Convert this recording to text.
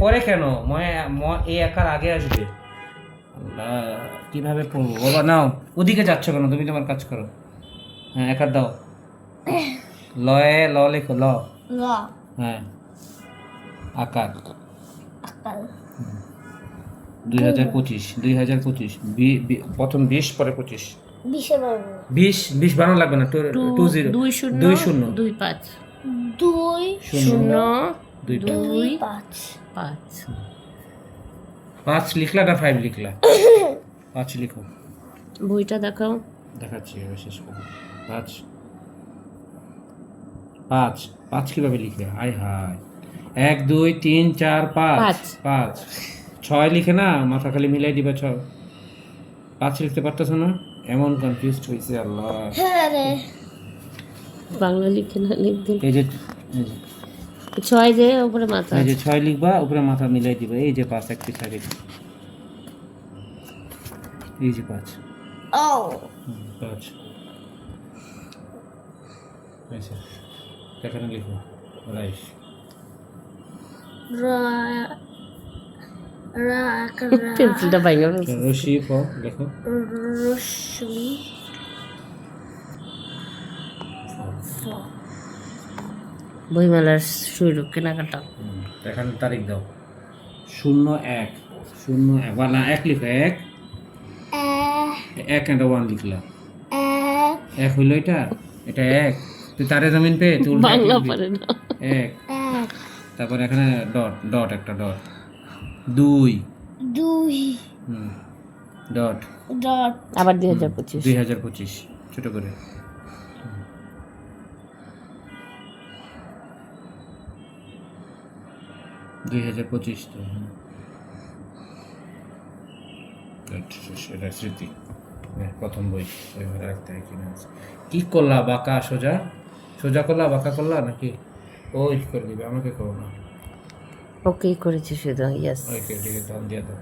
পরে কেন এ একার আগে আসবে? আল্লাহ, কিভাবে পড়বো বাবা? নাও, ওদিকে যাচ্ছ কেন? তুমি তোমার কাজ করো। হ্যাঁ, একার দাও। লয়ে ল লেখো, ল। ল। হ্যাঁ, আকার। আকার। 2025 2025 প্রথম 20 পরে 25। 20-এ পারবো। 20 বানানো লাগবে না, 20 2 0 20 2 5 2 0 2 2 5 5 5 লিখলা না 5 লিখলা? 5 লিখো। বইটা দেখাও। দেখাচ্ছি, এবার শেষ করো। 5 5 5 কিভাবে লিখবে? হায় হায়, 1 2 3 4 5 5 6 লিখে না, মাথা খালি মিলাই দিবা। 5 লিখতে পারতেছ না? এমন কনফিউজড হয়েছে আল্লাহ। হ্যাঁ রে। বাংলা লিখে না লিখতে এই যে 6 যে উপরে মাথা। এই যে 6 লিখবা, উপরে মাথা মিলাই দিবা। এই যে 5 একটি থাকে, এই যে 5। ও 5 আচ্ছা, এখানে লিখো রাইস। রা রা আকার রা। পেন্সিলটা বাইরে রশি প লেখো। রশ্মি। বইমেলার শুরু কেনাকাটা। এখানে তারিখ দাও। 01 01 না, 1 লিখো। 1 1 এন্ড 1 লিখলা। 1 হইলো এটা, এটা 1। তুই তারে জমিন পে তুই বাংলা পারে না। 1, তারপর এখানে ডট ডট, একটা ডট। 2 dot, dot. আবার 2025 2025 ছোট করে। তো হ্যাঁ। এটা স্মৃতি, প্রথম বই। ওইভাবে রাখতে হয় কিনা। কি করলা? বাঁকা সোজা, সোজা করলা বাঁকা করলা নাকি? ওই করে দিবে, আমাকে করো না। ওকেই করেছি শুধু, ইয়েস। ওইকে দিয়ে দাও।